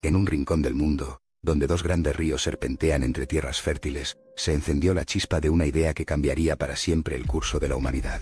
En un rincón del mundo, donde dos grandes ríos serpentean entre tierras fértiles, se encendió la chispa de una idea que cambiaría para siempre el curso de la humanidad.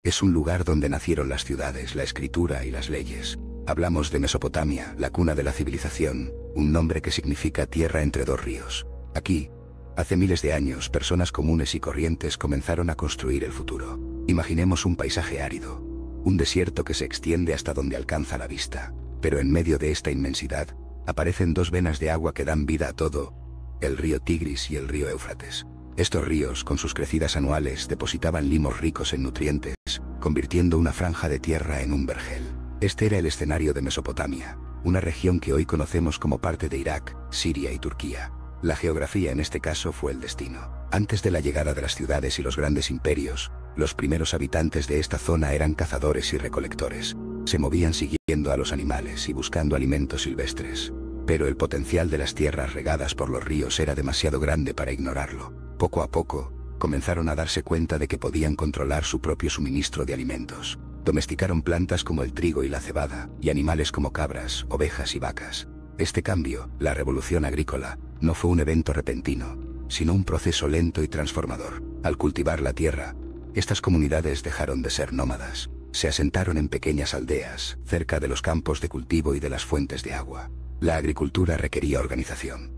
Es un lugar donde nacieron las ciudades, la escritura y las leyes. Hablamos de Mesopotamia, la cuna de la civilización, un nombre que significa tierra entre dos ríos. Aquí, hace miles de años, personas comunes y corrientes comenzaron a construir el futuro. Imaginemos un paisaje árido, un desierto que se extiende hasta donde alcanza la vista. Pero en medio de esta inmensidad, aparecen dos venas de agua que dan vida a todo, el río Tigris y el río Éufrates. Estos ríos, con sus crecidas anuales, depositaban limos ricos en nutrientes, convirtiendo una franja de tierra en un vergel. Este era el escenario de Mesopotamia, una región que hoy conocemos como parte de Irak, Siria y Turquía. La geografía en este caso fue el destino. Antes de la llegada de las ciudades y los grandes imperios, los primeros habitantes de esta zona eran cazadores y recolectores. Se movían siguiendo a los animales y buscando alimentos silvestres. Pero el potencial de las tierras regadas por los ríos era demasiado grande para ignorarlo. Poco a poco, comenzaron a darse cuenta de que podían controlar su propio suministro de alimentos. Domesticaron plantas como el trigo y la cebada, y animales como cabras, ovejas y vacas. Este cambio, la revolución agrícola, no fue un evento repentino, sino un proceso lento y transformador. Al cultivar la tierra, estas comunidades dejaron de ser nómadas. Se asentaron en pequeñas aldeas, cerca de los campos de cultivo y de las fuentes de agua. La agricultura requería organización.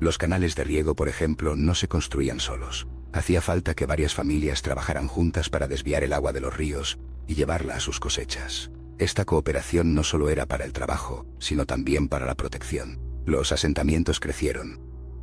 Los canales de riego, por ejemplo, no se construían solos. Hacía falta que varias familias trabajaran juntas para desviar el agua de los ríos y llevarla a sus cosechas. Esta cooperación no solo era para el trabajo, sino también para la protección. Los asentamientos crecieron,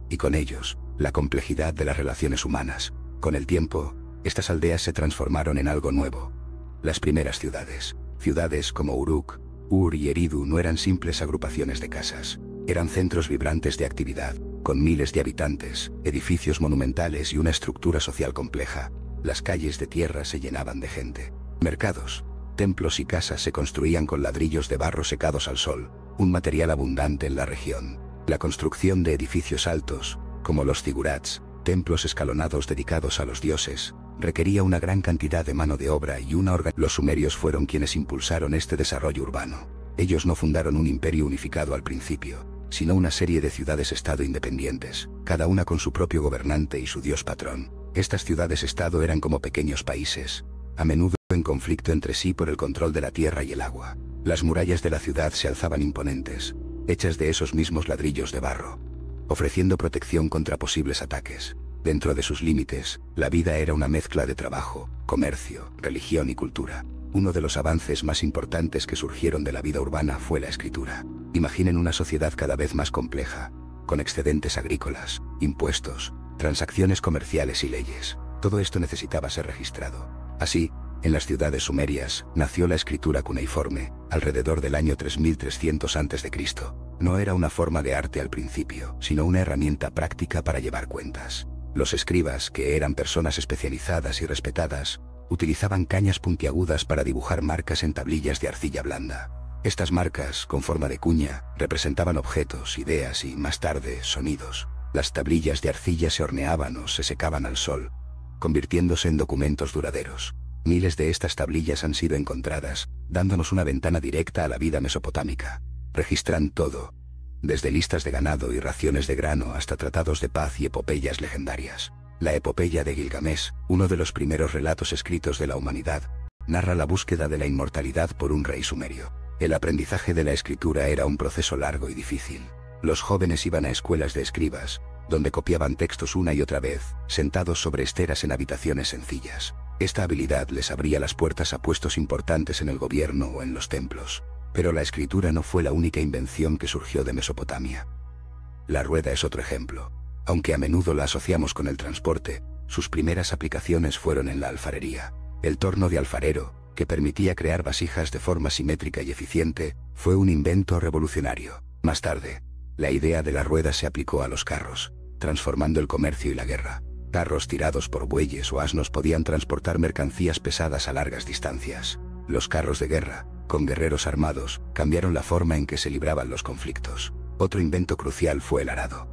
y con ellos, la complejidad de las relaciones humanas. Con el tiempo, estas aldeas se transformaron en algo nuevo. Las primeras ciudades como Uruk, Ur y Eridu no eran simples agrupaciones de casas. Eran centros vibrantes de actividad, con miles de habitantes, edificios monumentales y una estructura social compleja. Las calles de tierra se llenaban de gente. Mercados, templos y casas se construían con ladrillos de barro secados al sol, un material abundante en la región. La construcción de edificios altos, como los zigurats, templos escalonados dedicados a los dioses, requería una gran cantidad de mano de obra y una organización. Los sumerios fueron quienes impulsaron este desarrollo urbano. Ellos no fundaron un imperio unificado al principio, sino una serie de ciudades-estado independientes, cada una con su propio gobernante y su dios patrón. Estas ciudades-estado eran como pequeños países, a menudo en conflicto entre sí por el control de la tierra y el agua. Las murallas de la ciudad se alzaban imponentes, hechas de esos mismos ladrillos de barro, ofreciendo protección contra posibles ataques. Dentro de sus límites, la vida era una mezcla de trabajo, comercio, religión y cultura. Uno de los avances más importantes que surgieron de la vida urbana fue la escritura. Imaginen una sociedad cada vez más compleja, con excedentes agrícolas, impuestos, transacciones comerciales y leyes. Todo esto necesitaba ser registrado. Así, en las ciudades sumerias, nació la escritura cuneiforme, alrededor del año 3300 a.C. No era una forma de arte al principio, sino una herramienta práctica para llevar cuentas. Los escribas, que eran personas especializadas y respetadas, utilizaban cañas puntiagudas para dibujar marcas en tablillas de arcilla blanda. Estas marcas, con forma de cuña, representaban objetos, ideas y, más tarde, sonidos. Las tablillas de arcilla se horneaban o se secaban al sol, convirtiéndose en documentos duraderos. Miles de estas tablillas han sido encontradas, dándonos una ventana directa a la vida mesopotámica. Registran todo, desde listas de ganado y raciones de grano hasta tratados de paz y epopeyas legendarias. La epopeya de Gilgamesh, uno de los primeros relatos escritos de la humanidad, narra la búsqueda de la inmortalidad por un rey sumerio. El aprendizaje de la escritura era un proceso largo y difícil. Los jóvenes iban a escuelas de escribas, donde copiaban textos una y otra vez, sentados sobre esteras en habitaciones sencillas. Esta habilidad les abría las puertas a puestos importantes en el gobierno o en los templos. Pero la escritura no fue la única invención que surgió de Mesopotamia. La rueda es otro ejemplo. Aunque a menudo la asociamos con el transporte, sus primeras aplicaciones fueron en la alfarería. El torno de alfarero, que permitía crear vasijas de forma simétrica y eficiente, fue un invento revolucionario. Más tarde, la idea de la rueda se aplicó a los carros, transformando el comercio y la guerra. Carros tirados por bueyes o asnos podían transportar mercancías pesadas a largas distancias. Los carros de guerra, con guerreros armados, cambiaron la forma en que se libraban los conflictos. Otro invento crucial fue el arado.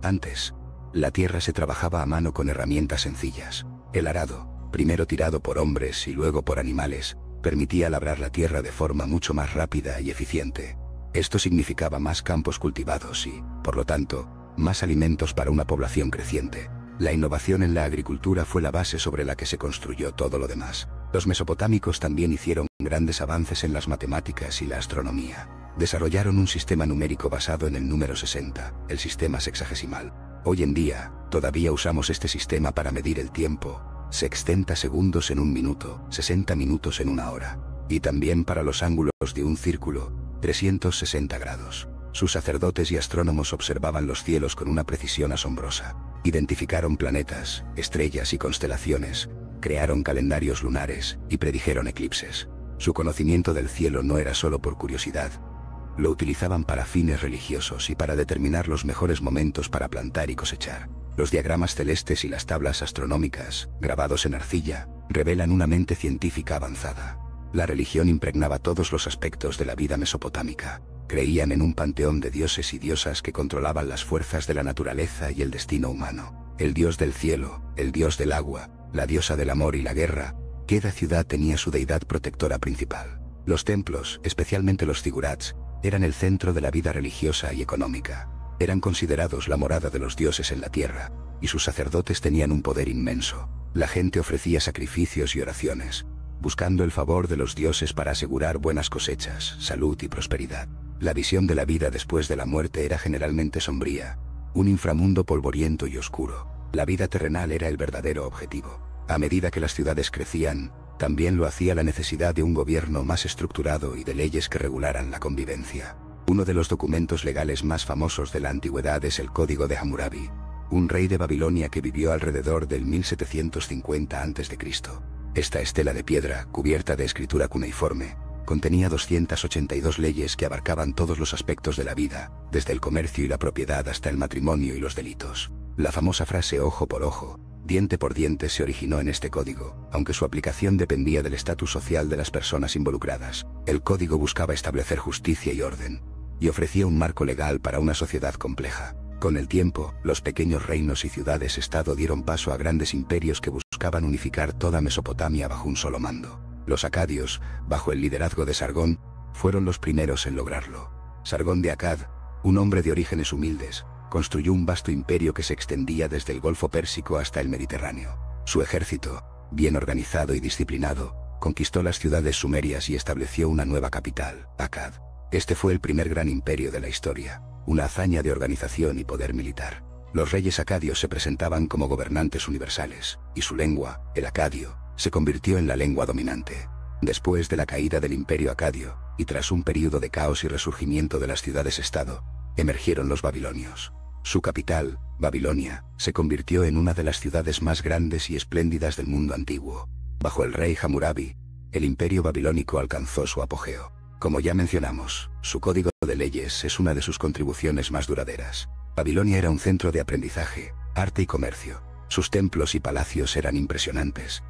Antes, la tierra se trabajaba a mano con herramientas sencillas. El arado, primero tirado por hombres y luego por animales, permitía labrar la tierra de forma mucho más rápida y eficiente. Esto significaba más campos cultivados y, por lo tanto, más alimentos para una población creciente. La innovación en la agricultura fue la base sobre la que se construyó todo lo demás. Los mesopotámicos también hicieron grandes avances en las matemáticas y la astronomía. Desarrollaron un sistema numérico basado en el número 60, el sistema sexagesimal. Hoy en día, todavía usamos este sistema para medir el tiempo: 60 segundos en un minuto, 60 minutos en una hora. Y también para los ángulos de un círculo, 360 grados. Sus sacerdotes y astrónomos observaban los cielos con una precisión asombrosa. Identificaron planetas, estrellas y constelaciones, crearon calendarios lunares y predijeron eclipses. Su conocimiento del cielo no era solo por curiosidad. Lo utilizaban para fines religiosos y para determinar los mejores momentos para plantar y cosechar. Los diagramas celestes y las tablas astronómicas, grabados en arcilla, revelan una mente científica avanzada. La religión impregnaba todos los aspectos de la vida mesopotámica. Creían en un panteón de dioses y diosas que controlaban las fuerzas de la naturaleza y el destino humano. El dios del cielo, el dios del agua, la diosa del amor y la guerra. Cada ciudad tenía su deidad protectora principal. Los templos, especialmente los zigurats, eran el centro de la vida religiosa y económica. Eran considerados la morada de los dioses en la tierra, y sus sacerdotes tenían un poder inmenso. La gente ofrecía sacrificios y oraciones, buscando el favor de los dioses para asegurar buenas cosechas, salud y prosperidad. La visión de la vida después de la muerte era generalmente sombría, un inframundo polvoriento y oscuro. La vida terrenal era el verdadero objetivo. A medida que las ciudades crecían, también lo hacía la necesidad de un gobierno más estructurado y de leyes que regularan la convivencia. Uno de los documentos legales más famosos de la antigüedad es el Código de Hammurabi, un rey de Babilonia que vivió alrededor del 1750 a.C. Esta estela de piedra, cubierta de escritura cuneiforme, contenía 282 leyes que abarcaban todos los aspectos de la vida, desde el comercio y la propiedad hasta el matrimonio y los delitos. La famosa frase ojo por ojo, diente por diente se originó en este código, aunque su aplicación dependía del estatus social de las personas involucradas. El código buscaba establecer justicia y orden, y ofrecía un marco legal para una sociedad compleja. Con el tiempo, los pequeños reinos y ciudades-estado dieron paso a grandes imperios que buscaban unificar toda Mesopotamia bajo un solo mando. Los acadios, bajo el liderazgo de Sargón, fueron los primeros en lograrlo. Sargón de Akkad, un hombre de orígenes humildes, construyó un vasto imperio que se extendía desde el Golfo Pérsico hasta el Mediterráneo. Su ejército, bien organizado y disciplinado, conquistó las ciudades sumerias y estableció una nueva capital, Akkad. Este fue el primer gran imperio de la historia, una hazaña de organización y poder militar. Los reyes acadios se presentaban como gobernantes universales, y su lengua, el acadio, se convirtió en la lengua dominante. Después de la caída del imperio acadio, y tras un período de caos y resurgimiento de las ciudades-estado, emergieron los babilonios. Su capital, Babilonia, se convirtió en una de las ciudades más grandes y espléndidas del mundo antiguo. Bajo el rey Hammurabi, el imperio babilónico alcanzó su apogeo. Como ya mencionamos, su código de leyes es una de sus contribuciones más duraderas. Babilonia era un centro de aprendizaje, arte y comercio. Sus templos y palacios eran impresionantes,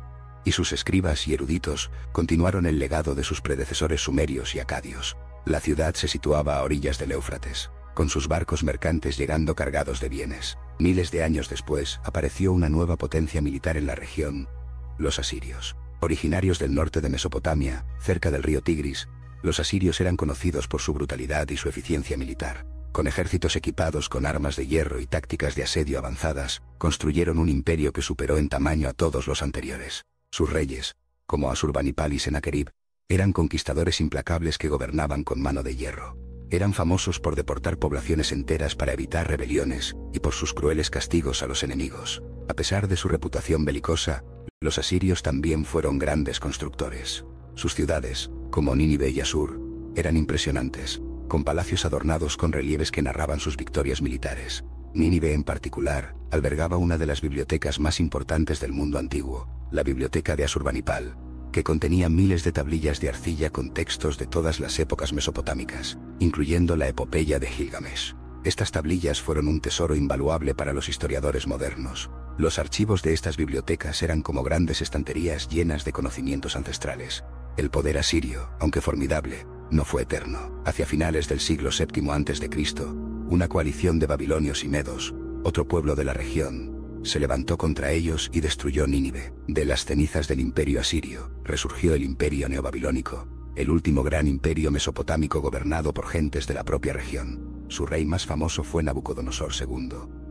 y sus escribas y eruditos continuaron el legado de sus predecesores sumerios y acadios. La ciudad se situaba a orillas del Éufrates, con sus barcos mercantes llegando cargados de bienes. Miles de años después, apareció una nueva potencia militar en la región: los asirios. Originarios del norte de Mesopotamia, cerca del río Tigris, los asirios eran conocidos por su brutalidad y su eficiencia militar. Con ejércitos equipados con armas de hierro y tácticas de asedio avanzadas, construyeron un imperio que superó en tamaño a todos los anteriores. Sus reyes, como Asurbanipal y Sennacherib, eran conquistadores implacables que gobernaban con mano de hierro. Eran famosos por deportar poblaciones enteras para evitar rebeliones, y por sus crueles castigos a los enemigos. A pesar de su reputación belicosa, los asirios también fueron grandes constructores. Sus ciudades, como Nínive y Asur, eran impresionantes, con palacios adornados con relieves que narraban sus victorias militares. Nínive en particular, albergaba una de las bibliotecas más importantes del mundo antiguo, la biblioteca de Asurbanipal, que contenía miles de tablillas de arcilla con textos de todas las épocas mesopotámicas, incluyendo la epopeya de Gilgamesh. Estas tablillas fueron un tesoro invaluable para los historiadores modernos. Los archivos de estas bibliotecas eran como grandes estanterías llenas de conocimientos ancestrales. El poder asirio, aunque formidable, no fue eterno. Hacia finales del siglo VII a.C., una coalición de babilonios y medos, otro pueblo de la región, se levantó contra ellos y destruyó Nínive. De las cenizas del imperio asirio, resurgió el imperio neobabilónico, el último gran imperio mesopotámico gobernado por gentes de la propia región. Su rey más famoso fue Nabucodonosor II.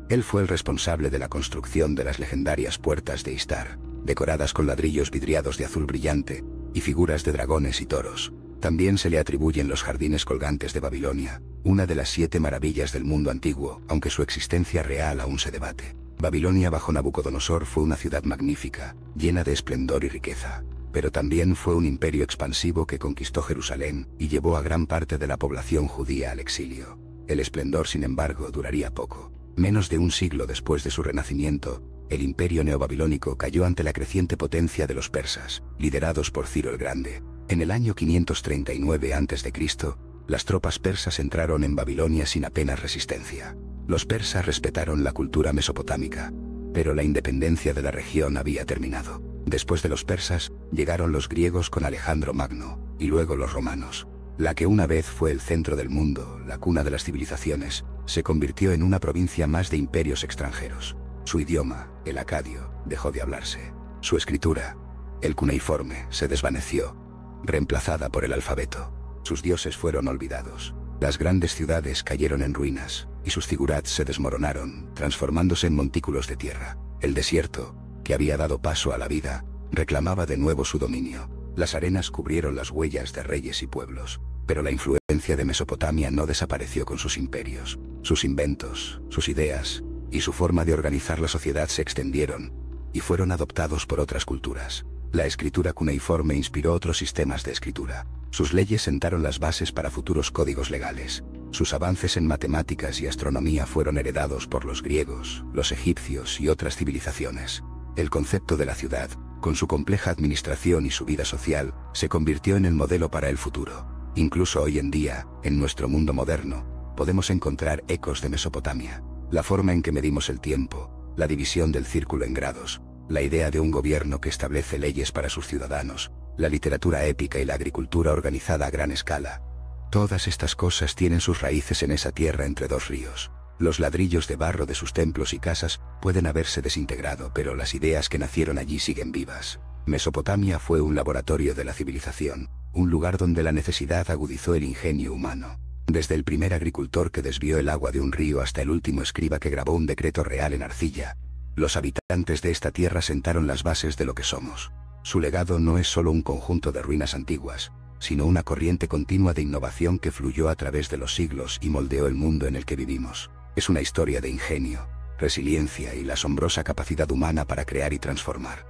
Él fue el responsable de la construcción de las legendarias puertas de Istar, decoradas con ladrillos vidriados de azul brillante, y figuras de dragones y toros. También se le atribuyen los jardines colgantes de Babilonia, una de las 7 maravillas del mundo antiguo, aunque su existencia real aún se debate. Babilonia bajo Nabucodonosor fue una ciudad magnífica, llena de esplendor y riqueza. Pero también fue un imperio expansivo que conquistó Jerusalén y llevó a gran parte de la población judía al exilio. El esplendor, sin embargo, duraría poco. Menos de un siglo después de su renacimiento, el imperio neobabilónico cayó ante la creciente potencia de los persas, liderados por Ciro el Grande. En el año 539 a.C., las tropas persas entraron en Babilonia sin apenas resistencia. Los persas respetaron la cultura mesopotámica, pero la independencia de la región había terminado. Después de los persas, llegaron los griegos con Alejandro Magno, y luego los romanos. La que una vez fue el centro del mundo, la cuna de las civilizaciones, se convirtió en una provincia más de imperios extranjeros. Su idioma, el acadio, dejó de hablarse. Su escritura, el cuneiforme, se desvaneció, reemplazada por el alfabeto. Sus dioses fueron olvidados. Las grandes ciudades cayeron en ruinas, y sus zigurats se desmoronaron, transformándose en montículos de tierra. El desierto, que había dado paso a la vida, reclamaba de nuevo su dominio. Las arenas cubrieron las huellas de reyes y pueblos, pero la influencia de Mesopotamia no desapareció con sus imperios. Sus inventos, sus ideas, y su forma de organizar la sociedad se extendieron, y fueron adoptados por otras culturas. La escritura cuneiforme inspiró otros sistemas de escritura. Sus leyes sentaron las bases para futuros códigos legales. Sus avances en matemáticas y astronomía fueron heredados por los griegos, los egipcios y otras civilizaciones. El concepto de la ciudad, con su compleja administración y su vida social, se convirtió en el modelo para el futuro. Incluso hoy en día, en nuestro mundo moderno, podemos encontrar ecos de Mesopotamia. La forma en que medimos el tiempo, la división del círculo en grados, la idea de un gobierno que establece leyes para sus ciudadanos, la literatura épica y la agricultura organizada a gran escala. Todas estas cosas tienen sus raíces en esa tierra entre dos ríos. Los ladrillos de barro de sus templos y casas pueden haberse desintegrado, pero las ideas que nacieron allí siguen vivas. Mesopotamia fue un laboratorio de la civilización, un lugar donde la necesidad agudizó el ingenio humano. Desde el primer agricultor que desvió el agua de un río hasta el último escriba que grabó un decreto real en arcilla, los habitantes de esta tierra sentaron las bases de lo que somos. Su legado no es solo un conjunto de ruinas antiguas, sino una corriente continua de innovación que fluyó a través de los siglos y moldeó el mundo en el que vivimos. Es una historia de ingenio, resiliencia y la asombrosa capacidad humana para crear y transformar.